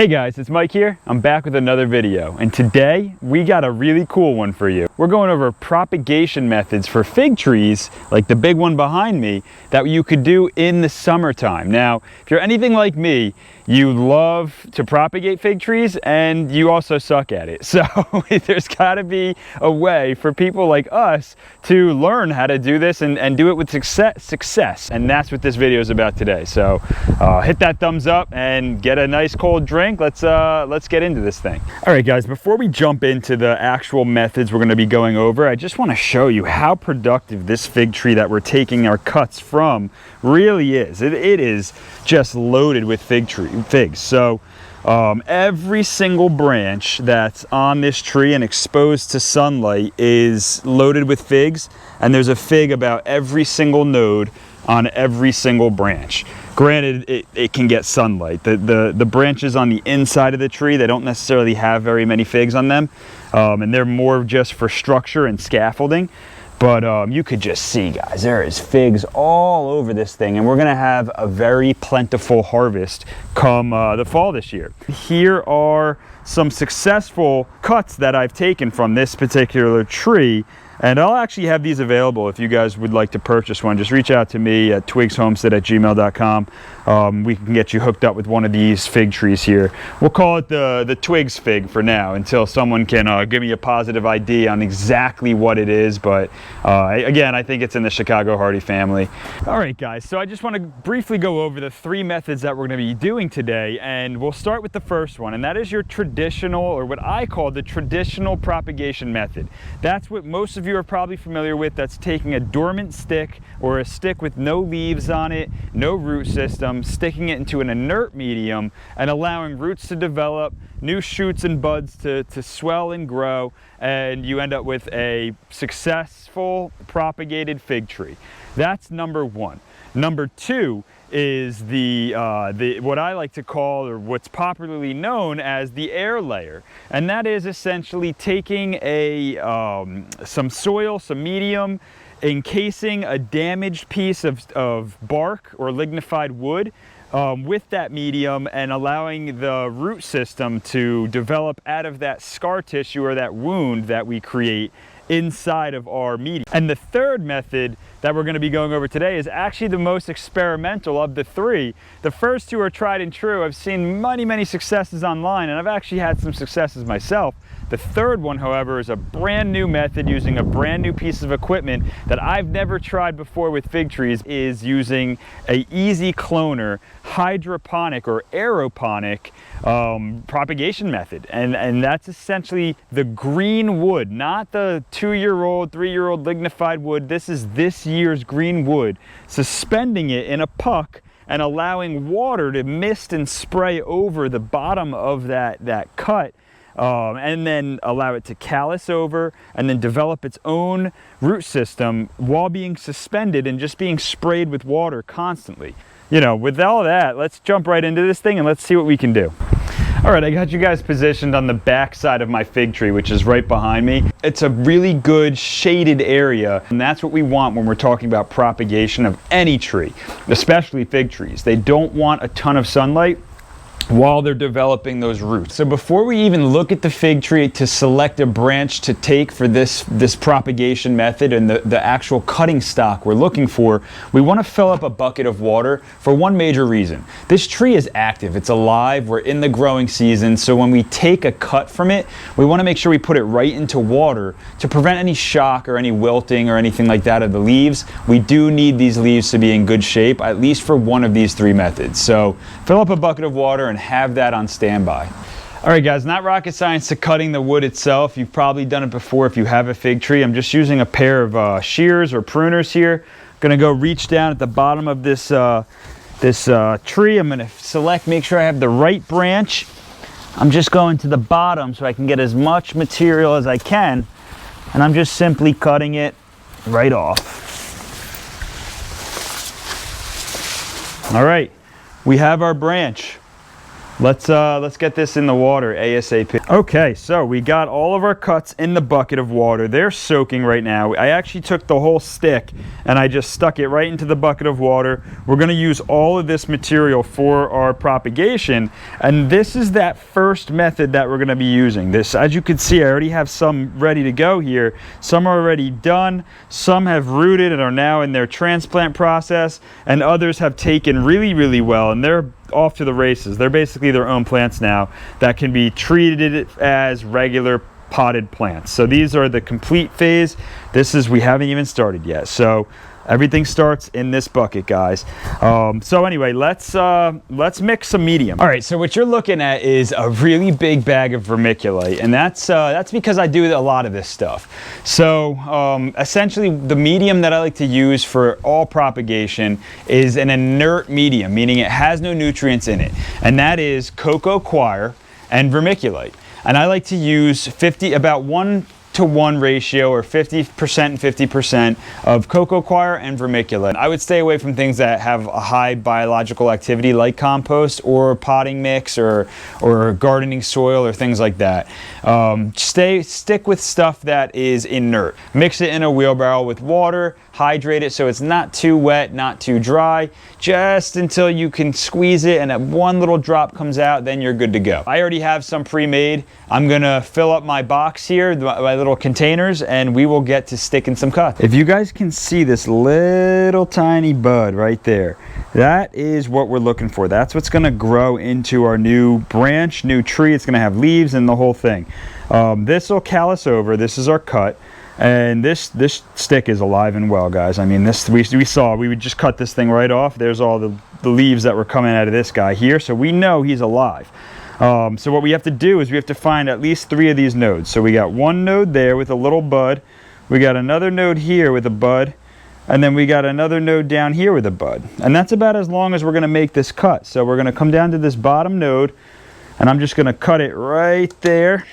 Hey guys, it's Mike here. I'm back with another video, and today we got a really cool one for you. We're going over propagation methods for fig trees, like the big one behind me, that you could do in the summertime. Now, if you're anything like me, you love to propagate fig trees and you also suck at it. So there's got to be a way for people like us to learn how to do this and do it with success. And that's what this video is about today. So hit that thumbs up and get a nice cold drink. Let's get into this thing. All right, guys, before we jump into the actual methods we're going to be going over, I just want to show you how productive this fig tree that we're taking our cuts from really is. It is just loaded with figs. So every single branch that's on this tree and exposed to sunlight is loaded with figs, and there's a fig about every single node on every single branch. Granted, it can get sunlight. The branches on the inside of the tree, they don't necessarily have very many figs on them, and they're more just for structure and scaffolding. But you could just see, guys, there is figs all over this thing, and we're gonna have a very plentiful harvest come the fall this year. Here are some successful cuts that I've taken from this particular tree, and I'll actually have these available if you guys would like to purchase one. Just reach out to me at twigshomestead@gmail.com. We can get you hooked up with one of these fig trees here. We'll call it the Twigs fig for now, until someone can give me a positive ID on exactly what it is. But again, I think it's in the Chicago Hardy family. All right, guys, so I just want to briefly go over the three methods that we're going to be doing today, and we'll start with the first one, and that is your traditional, or what I call the traditional propagation method. That's what most of you are probably familiar with. That's taking a dormant stick or a stick with no leaves on it, no root system, sticking it into an inert medium and allowing roots to develop, new shoots and buds to swell and grow, and you end up with a successful propagated fig tree. That's number one. Number two is the what I like to call, or what's popularly known as, the air layer, and that is essentially taking some soil, some medium, encasing a damaged piece of bark or lignified wood with that medium, and allowing the root system to develop out of that scar tissue or that wound that we create inside of our medium. And the third method that we're going to be going over today is actually the most experimental of the three. The first two are tried and true. I've seen many successes online, and I've actually had some successes myself. The third one, however, is a brand new method using a brand new piece of equipment that I've never tried before with fig trees, is using a easy cloner, hydroponic or aeroponic propagation method. And that's essentially the green wood, not the 2-year-old, 3-year-old lignified wood. This is this year's green wood, suspending it in a puck and allowing water to mist and spray over the bottom of that cut. And then allow it to callus over and then develop its own root system while being suspended and just being sprayed with water constantly. You know, with all that, let's jump right into this thing and let's see what we can do. All right, I got you guys positioned on the back side of my fig tree, which is right behind me. It's a really good shaded area, and that's what we want when we're talking about propagation of any tree, especially fig trees. They don't want a ton of sunlight while they're developing those roots. So before we even look at the fig tree to select a branch to take for this propagation method and the actual cutting stock we're looking for, we want to fill up a bucket of water for one major reason. This tree is active, it's alive, we're in the growing season, so when we take a cut from it, we want to make sure we put it right into water to prevent any shock or any wilting or anything like that of the leaves. We do need these leaves to be in good shape, at least for one of these three methods. So fill up a bucket of water and have that on standby. All right, guys, not rocket science to cutting the wood itself. You've probably done it before if you have a fig tree. I'm just using a pair of shears or pruners here. I'm gonna go reach down at the bottom of this tree. I'm gonna select, make sure I have the right branch. I'm just going to the bottom so I can get as much material as I can, and I'm just simply cutting it right off. All right, we have our branch. Let's get this in the water ASAP. Okay, so we got all of our cuts in the bucket of water. They're soaking right now. I actually took the whole stick and I just stuck it right into the bucket of water. We're gonna use all of this material for our propagation, and this is that first method that we're gonna be using. This, as you can see, I already have some ready to go here. Some are already done, some have rooted and are now in their transplant process, and others have taken really, really well, and they're off to the races. They're basically their own plants now that can be treated as regular potted plants. So these are the complete phase. This is, we haven't even started yet. So everything starts in this bucket, guys. So anyway, let's mix some medium. All right, so what you're looking at is a really big bag of vermiculite, and that's because I do a lot of this stuff. So essentially, the medium that I like to use for all propagation is an inert medium, meaning it has no nutrients in it, and that is cocoa coir and vermiculite. And I like to use about 1-to-1 ratio, or 50% and 50% of cocoa coir and vermiculite. I would stay away from things that have a high biological activity like compost or potting mix or gardening soil or things like that. Stick with stuff that is inert. Mix it in a wheelbarrow with water, hydrate it so it's not too wet, not too dry, just until you can squeeze it and that one little drop comes out, then you're good to go. I already have some pre-made. I'm gonna fill up my box here, my little containers, and we will get to sticking some cuts. If you guys can see this little tiny bud right there, that is what we're looking for. That's what's gonna grow into our new branch, new tree. It's gonna have leaves and the whole thing. This will callus over. This is our cut. And this stick is alive and well, guys. I mean, this we would just cut this thing right off. There's all the leaves that were coming out of this guy here, so we know he's alive. So what we have to do is we have to find at least 3 of these nodes. So we got one node there with a little bud, we got another node here with a bud, and then we got another node down here with a bud. And that's about as long as we're gonna make this cut. So we're gonna come down to this bottom node, and I'm just gonna cut it right there.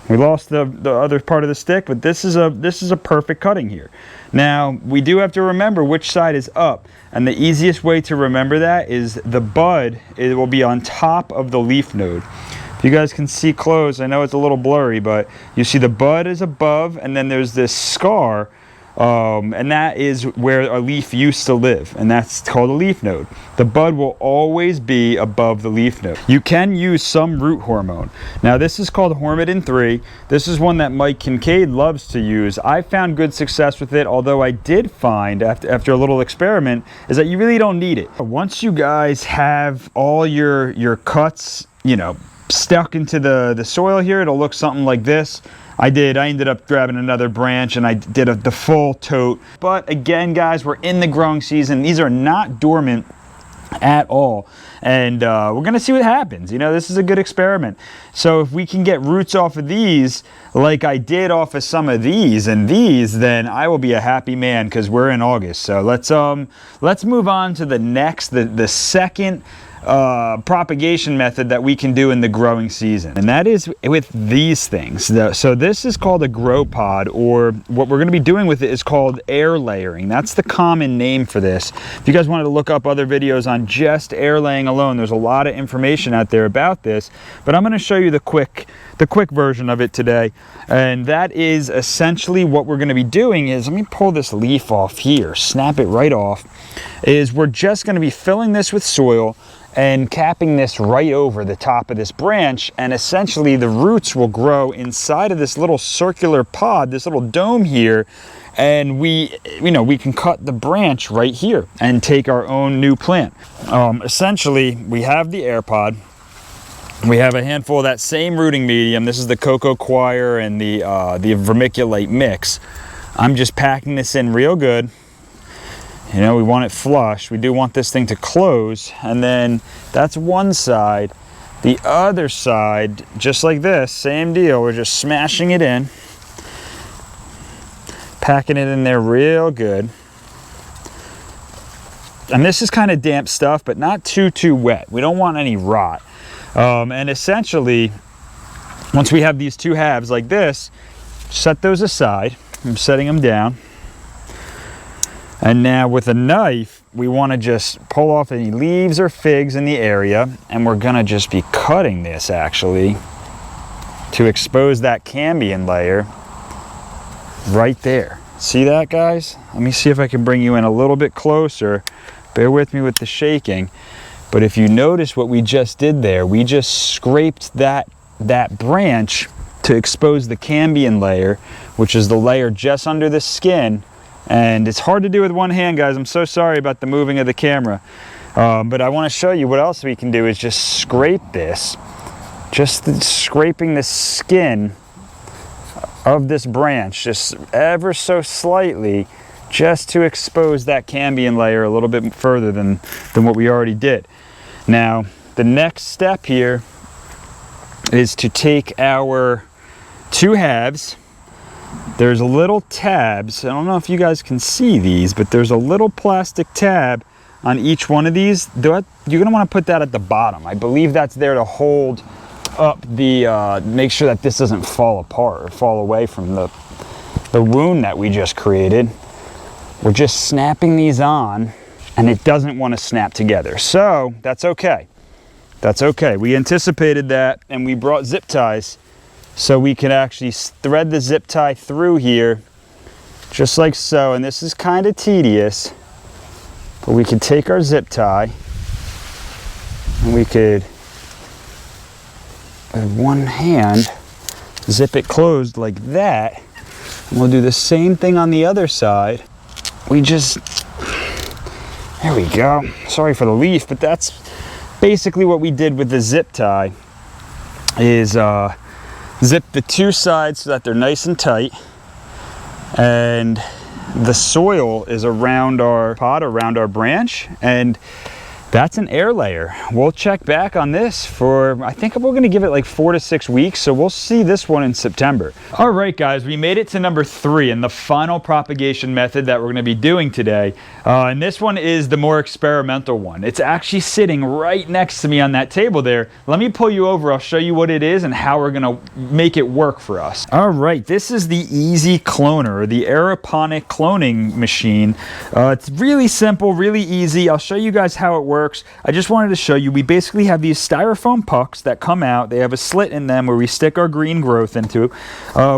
We lost the other part of the stick, but this is a perfect cutting here. Now, we do have to remember which side is up, and the easiest way to remember that is the bud, it will be on top of the leaf node. If you guys can see close, I know it's a little blurry, but you see the bud is above, and then there's this scar, and that is where a leaf used to live, and that's called a leaf node. The bud will always be above the leaf node. You can use some root hormone. Now this is called Hormidin 3. This is one that Mike Kincaid loves to use. I found good success with it, although I did find after a little experiment is that you really don't need it. Once you guys have all your cuts, you know, stuck into the soil here, it'll look something like this. I ended up grabbing another branch and I did the full tote. But again, guys, we're in the growing season. These are not dormant at all. And we're gonna see what happens. You know, this is a good experiment. So if we can get roots off of these, like I did off of some of these and these, then I will be a happy man because we're in August. So let's move on to the next, the second propagation method that we can do in the growing season, and that is with these things. So this is called a grow pod, or what we're going to be doing with it is called air layering. That's the common name for this. If you guys wanted to look up other videos on just air laying alone, there's a lot of information out there about this, but I'm going to show you the quick version of it today. And that is essentially what we're going to be doing is, let me pull this leaf off here, snap it right off, is we're just going to be filling this with soil and capping this right over the top of this branch, and essentially the roots will grow inside of this little circular pod, this little dome here, and we can cut the branch right here and take our own new plant. Essentially, we have the air pod. We have a handful of that same rooting medium. This is the cocoa coir and the vermiculite mix. I'm just packing this in real good. You know, we want it flush. We do want this thing to close, and then that's one side. The other side, just like this, same deal. We're just smashing it in, packing it in there real good. And this is kind of damp stuff, but not too wet. We don't want any rot. And essentially, once we have these two halves like this, set those aside. I'm setting them down. And now with a knife, we want to just pull off any leaves or figs in the area, and we're going to just be cutting this actually to expose that cambium layer right there. See that, guys? Let me see if I can bring you in a little bit closer. Bear with me with the shaking. But if you notice what we just did there, we just scraped that branch to expose the cambium layer, which is the layer just under the skin. And it's hard to do with one hand, guys. I'm so sorry about the moving of the camera. But I want to show you what else we can do is just scrape this. Just scraping the skin of this branch, just ever so slightly, just to expose that cambium layer a little bit further than what we already did. Now, the next step here is to take our two halves. There's little tabs. I don't know if you guys can see these, but there's a little plastic tab on each one of these. You're gonna wanna put that at the bottom. I believe that's there to hold up the, make sure that this doesn't fall apart or fall away from the wound that we just created. We're just snapping these on, and it doesn't wanna snap together. So that's okay. That's okay. We anticipated that, and we brought zip ties so we can actually thread the zip tie through here, just like so. And this is kind of tedious, but we could take our zip tie and we could, with one hand, zip it closed like that. And we'll do the same thing on the other side. We just, there we go. Sorry for the leaf, but that's basically what we did with the zip tie is zip the two sides so that they're nice and tight, and the soil is around our pot, around our branch, and that's an air layer. We'll check back on this for, I think we're gonna give it like 4 to 6 weeks, so we'll see this one in September. All right, guys, we made it to number 3 and the final propagation method that we're gonna be doing today. And this one is the more experimental one. It's actually sitting right next to me on that table there. Let me pull you over, I'll show you what it is and how we're gonna make it work for us. All right, this is the Easy Cloner, the aeroponic cloning machine. It's really simple, really easy. I'll show you guys how it works. I just wanted to show you, we basically have these styrofoam pucks that come out. They have a slit in them where we stick our green growth into.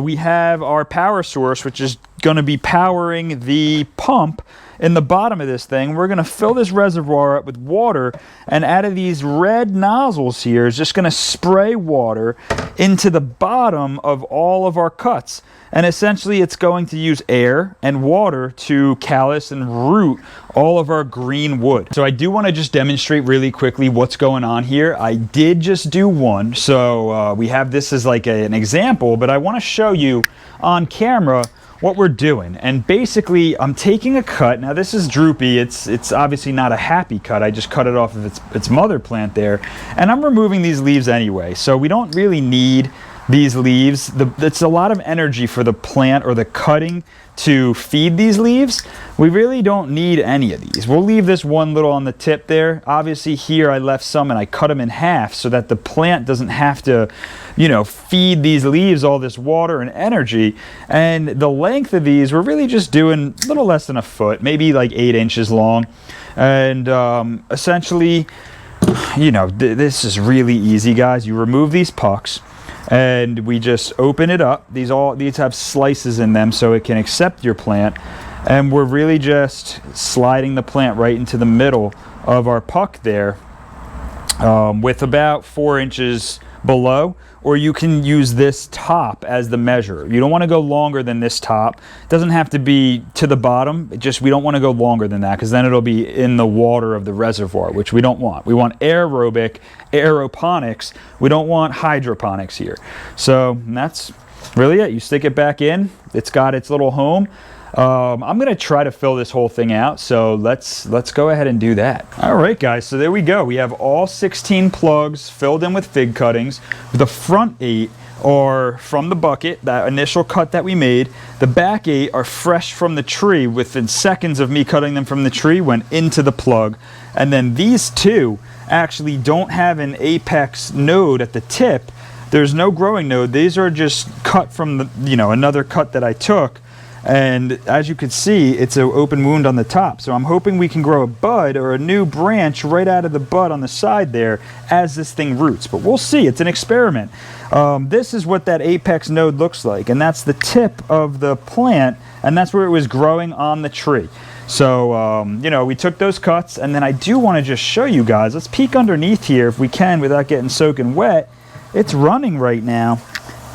We have our power source, which is going to be powering the pump in the bottom of this thing. We're going to fill this reservoir up with water, and out of these red nozzles here is just going to spray water into the bottom of all of our cuts. And essentially it's going to use air and water to callus and root all of our green wood. So I do want to just demonstrate really quickly what's going on here. I did just do one, so we have this as like an example, but I want to show you on camera what we're doing. And basically I'm taking a cut. Now this is droopy, it's obviously not a happy cut. I just cut it off of its mother plant there, and I'm removing these leaves anyway, so we don't really need these leaves. It's a lot of energy for the plant or the cutting to feed these leaves. We really don't need any of these. We'll leave this one little on the tip there. Obviously here I left some and I cut them in half so that the plant doesn't have to, you know, feed these leaves all this water and energy. And the length of these, we're really just doing a little less than a foot, maybe like 8 inches long. And essentially, you know, this is really easy, guys. You remove these pucks, and we just open it up. These have slices in them so it can accept your plant, and we're really just sliding the plant right into the middle of our puck there, with about 4 inches below, or you can use this top as the measure. You don't want to go longer than this top. It doesn't have to be to the bottom. We don't want to go longer than that, because then it'll be in the water of the reservoir, which we don't want. We want aeroponics. We don't want hydroponics here. So that's really it. You stick it back in. It's got its little home. I'm gonna try to fill this whole thing out, so let's go ahead and do that. All right, guys, so there we go. We have all 16 plugs filled in with fig cuttings. The front 8 are from the bucket, that initial cut that we made. The back 8 are fresh from the tree. Within seconds of me cutting them from the tree, went into the plug. And then these 2 actually don't have an apex node at the tip. There's no growing node. These are just cut from the, you know, another cut that I took. And as you can see, it's an open wound on the top. So I'm hoping we can grow a bud or a new branch right out of the bud on the side there as this thing roots. But we'll see, it's an experiment. This is what that apex node looks like, and that's the tip of the plant, and that's where it was growing on the tree. So, you know, we took those cuts, and then I do want to just show you guys. Let's peek underneath here if we can without getting soaking wet. It's running right now.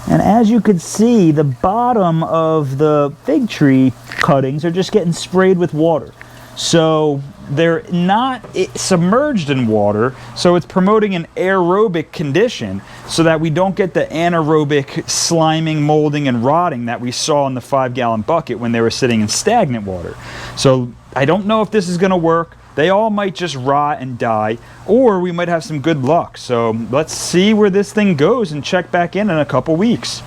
And as you can see, the bottom of the fig tree cuttings are just getting sprayed with water. So they're not submerged in water, so it's promoting an aerobic condition so that we don't get the anaerobic sliming, molding, and rotting that we saw in the 5-gallon bucket when they were sitting in stagnant water. So I don't know if this is going to work. They all might just rot and die, or we might have some good luck. So let's see where this thing goes and check back in a couple weeks.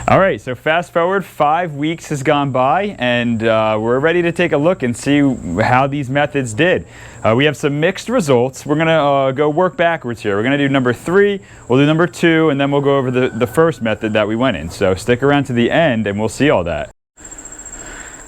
All right, so fast forward, 5 weeks has gone by, and we're ready to take a look and see how these methods did. We have some mixed results. We're gonna go work backwards here. We're gonna do number 3, we'll do number 2, and then we'll go over the first method that we went in. So stick around to the end and we'll see all that.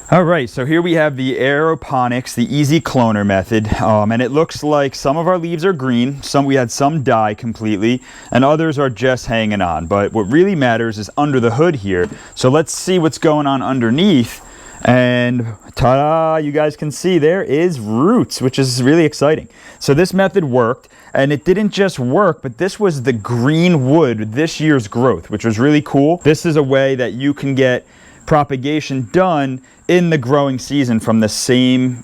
All right, so here we have the aeroponics, the easy cloner method, and it looks like some of our leaves are green, we had some die completely, and others are just hanging on. But what really matters is under the hood here. So let's see what's going on underneath, and ta-da, you guys can see there is roots, which is really exciting. So this method worked, and it didn't just work, but this was the green wood this year's growth, which was really cool. This is a way that you can get propagation done in the growing season from the same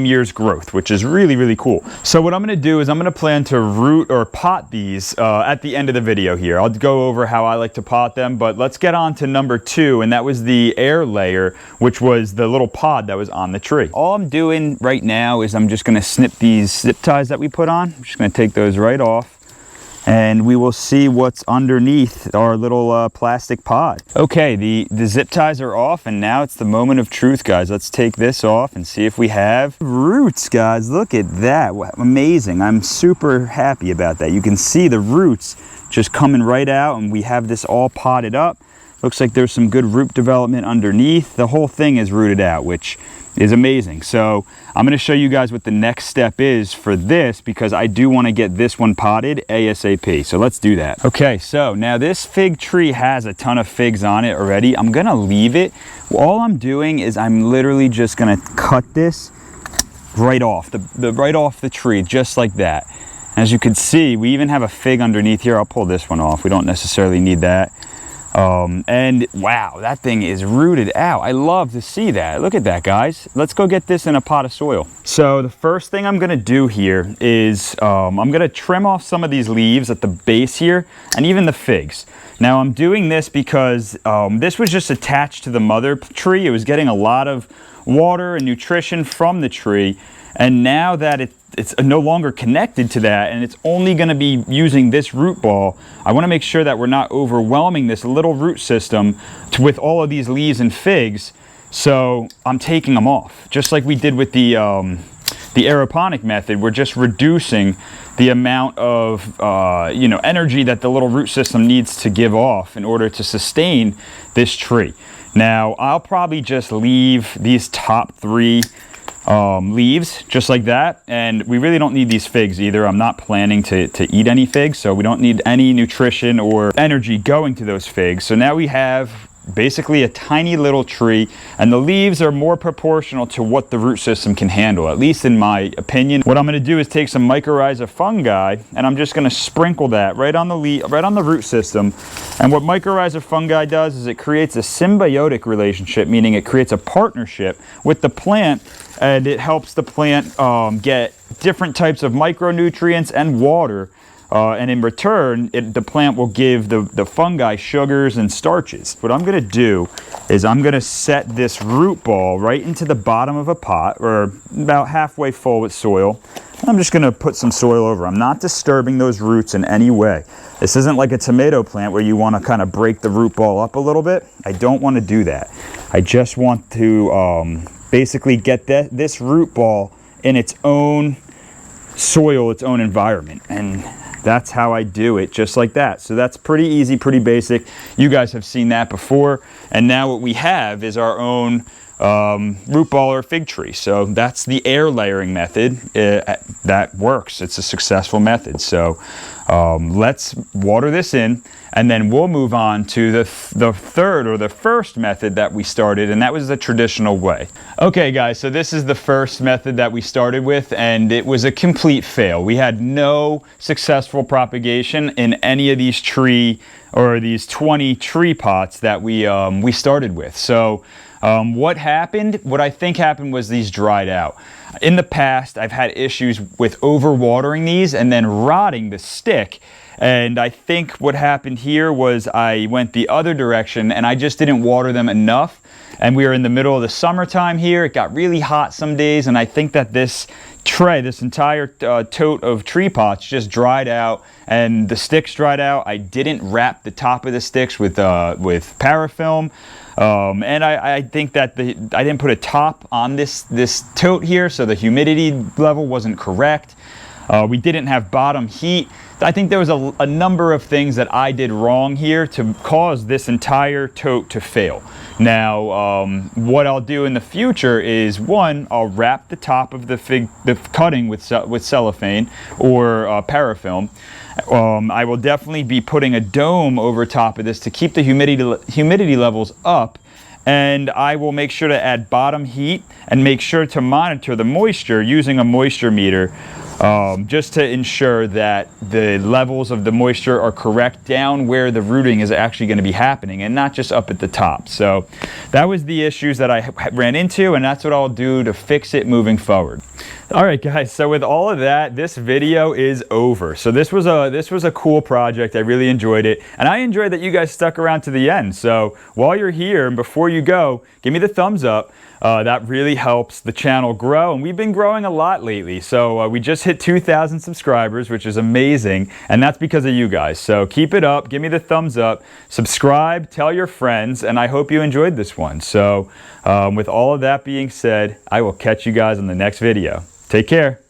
year's growth, which is really, really cool. So what I'm going to do is I'm going to plan to root or pot these at the end of the video here. I'll go over how I like to pot them, but let's get on to number 2, and that was the air layer, which was the little pod that was on the tree. All I'm doing right now is I'm just going to snip these zip ties that we put on. I'm just going to take those right off, and we will see what's underneath our little plastic pod. Okay, the zip ties are off, and now it's the moment of truth, guys. Let's take this off and see if we have roots, guys. Look at that, amazing. I'm super happy about that. You can see the roots just coming right out, and we have this all potted up. Looks like there's some good root development underneath. The whole thing is rooted out, which is amazing. So I'm going to show you guys what the next step is for this, because I do want to get this one potted ASAP. So let's do that. Okay, so now this fig tree has a ton of figs on it already. I'm going to leave it. All I'm doing is I'm literally just going to cut this right off right off the tree, just like that. As you can see, we even have a fig underneath here. I'll pull this one off. We don't necessarily need that. And wow, that thing is rooted out. I love to see that. Look at that, guys. Let's go get this in a pot of soil. So the first thing I'm going to do here is I'm going to trim off some of these leaves at the base here, and even the figs. Now I'm doing this because this was just attached to the mother tree. It was getting a lot of water and nutrition from the tree, and now that it's no longer connected to that, and it's only going to be using this root ball, I want to make sure that we're not overwhelming this little root system with all of these leaves and figs. So I'm taking them off, just like we did with the aeroponic method. We're just reducing the amount of energy that the little root system needs to give off in order to sustain this tree. Now I'll probably just leave these top 3 leaves just like that, and we really don't need these figs either. I'm not planning to eat any figs, so we don't need any nutrition or energy going to those figs. So now we have basically a tiny little tree, and the leaves are more proportional to what the root system can handle, at least in my opinion. What I'm going to do is take some mycorrhiza fungi, and I'm just going to sprinkle that right on the root system. And what mycorrhiza fungi does is it creates a symbiotic relationship, meaning it creates a partnership with the plant, and it helps the plant get different types of micronutrients and water. And in return, the plant will give the fungi sugars and starches. What I'm going to do is I'm going to set this root ball right into the bottom of a pot, or about halfway full with soil. I'm just going to put some soil over. I'm not disturbing those roots in any way. This isn't like a tomato plant where you want to kind of break the root ball up a little bit. I don't want to do that. I just want to basically get this root ball in its own soil, its own environment. And that's how I do it, just like that. So that's pretty easy, pretty basic. You guys have seen that before. And now what we have is our own root ball or fig tree. So that's the air layering method. That works. It's a successful method. So let's water this in, and then we'll move on to the third or the first method that we started, and that was the traditional way. Okay guys, so this is the first method that we started with, and it was a complete fail. We had no successful propagation in any of these these 20 tree pots that we started with. So what happened? What I think happened was these dried out. In the past, I've had issues with overwatering these and then rotting the stick. And I think what happened here was I went the other direction and I just didn't water them enough. And we were in the middle of the summertime here. It got really hot some days, and I think that this entire tote of tree pots just dried out, and the sticks dried out. I didn't wrap the top of the sticks with parafilm. And I think that I didn't put a top on this tote here, so the humidity level wasn't correct. We didn't have bottom heat. I think there was a number of things that I did wrong here to cause this entire tote to fail. Now, what I'll do in the future is, one, I'll wrap the top of the cutting with cellophane or parafilm. I will definitely be putting a dome over top of this to keep the humidity levels up, and I will make sure to add bottom heat and make sure to monitor the moisture using a moisture meter, just to ensure that the levels of the moisture are correct down where the rooting is actually going to be happening and not just up at the top. So that was the issues that I ran into, and that's what I'll do to fix it moving forward. All right guys, so with all of that, this video is over. So this was a cool project. I really enjoyed it, and I enjoyed that you guys stuck around to the end. So while you're here and before you go, give me the thumbs up. That really helps the channel grow, and we've been growing a lot lately. So we just hit 2,000 subscribers, which is amazing, and that's because of you guys. So keep it up, give me the thumbs up, subscribe, tell your friends, and I hope you enjoyed this one. So with all of that being said, I will catch you guys on the next video. Take care.